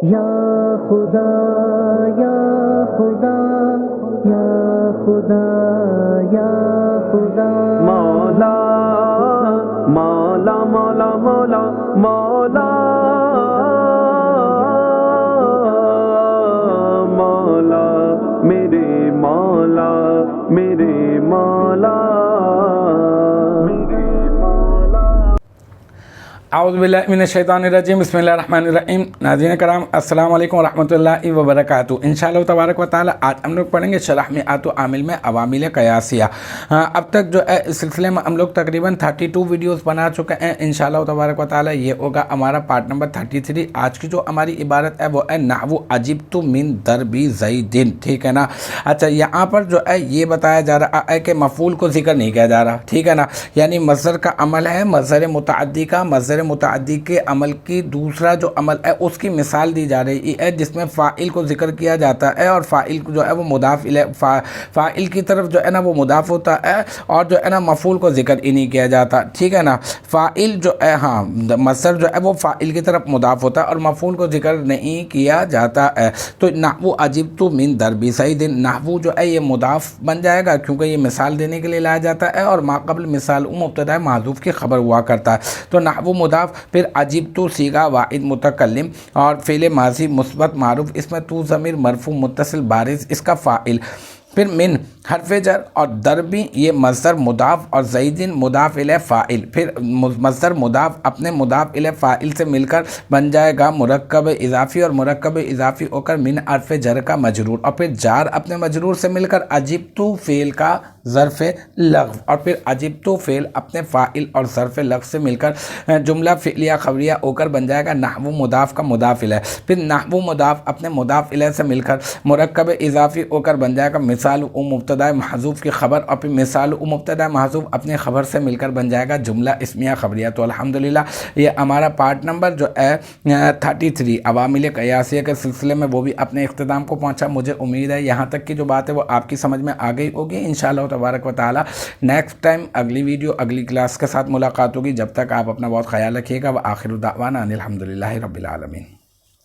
یا خدا یا خدا یا خدا یا خدا مولا مولا مولا مولا مولا مولا میرے مولا میرے مولا اعوذ باللہ من الشیطان الرجیم بسم اللہ الرحمن الرحیم۔ ناظرین کرام السلام علیکم ورحمۃ اللہ وبرکاتہ۔ انشاءاللہ تبارک و تعالی آج ہم لوگ پڑھیں گے شرح میعات عامل میں عوامل قیاسیہ۔ اب تک جو ہے اس سلسلے میں ہم لوگ تقریباً 32 ویڈیوز بنا چکے ہیں۔ انشاءاللہ تبارک و تعالی یہ ہوگا ہمارا پارٹ نمبر 33۔ آج کی جو ہماری عبارت ہے وہ ہے نحو عجبت من ضرب زید، ٹھیک ہے نا۔ اچھا یہاں پر جو ہے یہ بتایا جا رہا ہے کہ مفعول کو ذکر نہیں کیا جا رہا، ٹھیک ہے نا، یعنی مصدر کا عمل ہے، مصدر متعدی کا، مصدر متعدی کے عمل کی دوسرا جو عمل ہے اس کی مثال دی جا رہی ہے جس میں فاعل کو ذکر کیا جاتا ہے اور فاعل جو ہے وہ مضاف الیہ، فاعل کی طرف جو ہے نا وہ مضاف ہوتا ہے اور جو ہے نا مفعول کو ذکر ہی نہیں کیا جاتا، ٹھیک ہے نا۔ فاعل جو ہے مصدر جو ہے وہ فاعل کی طرف مضاف ہوتا ہے اور مفعول کو ذکر نہیں کیا جاتا ہے۔ تو نحو عجبت من ضرب زید، نحو جو ہے یہ مضاف بن جائے گا کیونکہ یہ مثال دینے کے لیے لایا جاتا ہے اور ما قبل مثال مبتدا محذوف کی خبر ہوا کرتا ہے۔ تو نحو مضاف، پھر عجبت صیغہ واحد متکلم اور فعل ماضی مثبت معروف، اس میں تو ضمیر مرفوع متصل بارز اس کا فاعل، پھر من حرف جر اور ضربی یہ مصدر مضاف اور زیدن مضاف الیہ فاعل، پھر مصدر مضاف اپنے مضاف الیہ فاعل سے مل کر بن جائے گا مرکب اضافی اور مرکب اضافی ہو کر من حرف جر کا مجرور، اور پھر جار اپنے مجرور سے مل کر عجبت فعل کا ظرف لغو، اور پھر عجبت فعل اپنے فاعل اور ظرف لغو سے مل کر جملہ فعلیہ خبریہ ہو کر بن جائے گا نحو مضاف کا مضاف الیہ، پھر نحو مضاف اپنے مضاف الیہ سے مل کر مرکب اضافی ہو کر بن جائے گا مثال و مبتدا محذوف کی خبر، اور پھر مثال و مبتدا محذوف اپنے خبر سے مل کر بن جائے گا جملہ اسمیہ خبریہ۔ تو الحمدللہ یہ ہمارا پارٹ نمبر جو ہے 33 عوامل قیاسیہ کے سلسلے میں وہ بھی اپنے اختتام کو پہنچا۔ مجھے امید ہے یہاں تک کی جو بات ہے وہ آپ کی سمجھ میں آ گئی ہوگی۔ انشاءاللہ تبارک و تعالی نیکسٹ ٹائم اگلی ویڈیو اگلی کلاس کے ساتھ ملاقات ہوگی۔ جب تک آپ اپنا بہت خیال رکھیے گا۔ وآخر دعوانا ان الحمدللہ رب العالمین۔